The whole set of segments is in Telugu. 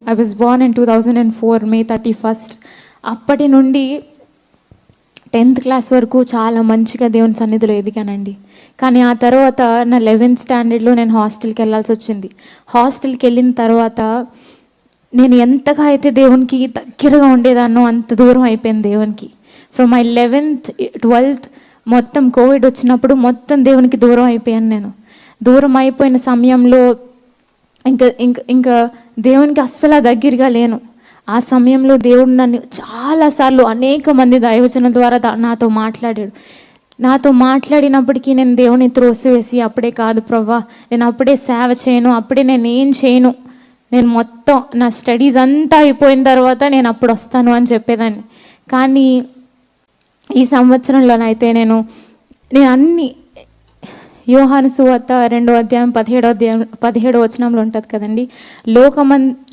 I was born in 2004, May 31st. అప్పటి నుండి 10th క్లాస్ వరకు చాలా మంచిగా దేవుని సన్నిధిలో ఎదిగానండి. కానీ ఆ తర్వాత నా 11th స్టాండర్డ్లో నేను హాస్టల్కి వెళ్ళాల్సి వచ్చింది. హాస్టల్కి వెళ్ళిన తర్వాత నేను ఎంతగా అయితే దేవునికి దగ్గరగా ఉండేదాన్నో అంత దూరం అయిపోయింది దేవునికి. ఫ్రమ్ మై 11th 12th మొత్తం కోవిడ్ వచ్చినప్పుడు మొత్తం దేవునికి దూరం అయిపోయాను నేను. దూరం అయిపోయిన సమయంలో ఇంకా దేవునికి అస్సలు దగ్గరగా లేను. ఆ సమయంలో దేవుడు నన్ను చాలాసార్లు అనేక మంది దైవజనుల ద్వారా నాతో మాట్లాడాడు. నాతో మాట్లాడినప్పటికీ నేను దేవుని త్రోసివేసి, అప్పుడే కాదు ప్రభువా, నేను అప్పుడే సేవ చేయను, అప్పుడే నేను ఏం చేయను, నేను మొత్తం నా స్టడీస్ అంతా అయిపోయిన తర్వాత నేను అప్పుడు వస్తాను అని చెప్పేదాన్ని. కానీ ఈ సంవత్సరంలోనైతే నేను అన్ని యోహాను సువార్త 2వ అధ్యాయం 17వ వచనంలో ఉంటుంది కదండి,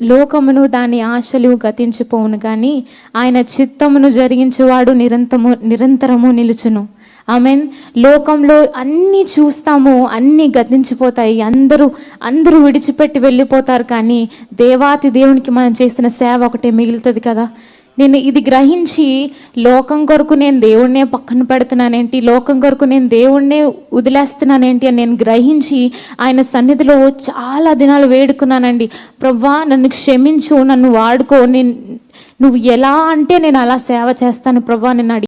లోకమును దాని ఆశలు గతించిపోవును, కానీ ఆయన చిత్తమును జరిగించేవాడు నిరంతరము నిలుచును. ఆమెన్. లోకంలో అన్నీ చూస్తాము, అన్నీ గతించిపోతాయి, అందరూ విడిచిపెట్టి వెళ్ళిపోతారు, కానీ దేవాతి దేవునికి మనం చేసిన సేవ ఒకటే మిగులుతుంది కదా. నేను ఇది గ్రహించి లోకం కొరకు నేను దేవుణ్ణే పక్కన పెడుతున్నానేంటి, లోకం కొరకు నేను దేవుణ్ణే వదిలేస్తున్నానేంటి అని నేను గ్రహించి ఆయన సన్నిధిలో చాలా దినాలు వేడుకున్నానండి. ప్రభువా, నన్ను క్షమించు, నన్ను వాడుకో, నువ్వు ఎలా అంటే నేను అలా సేవ చేస్తాను ప్రభువా, నేను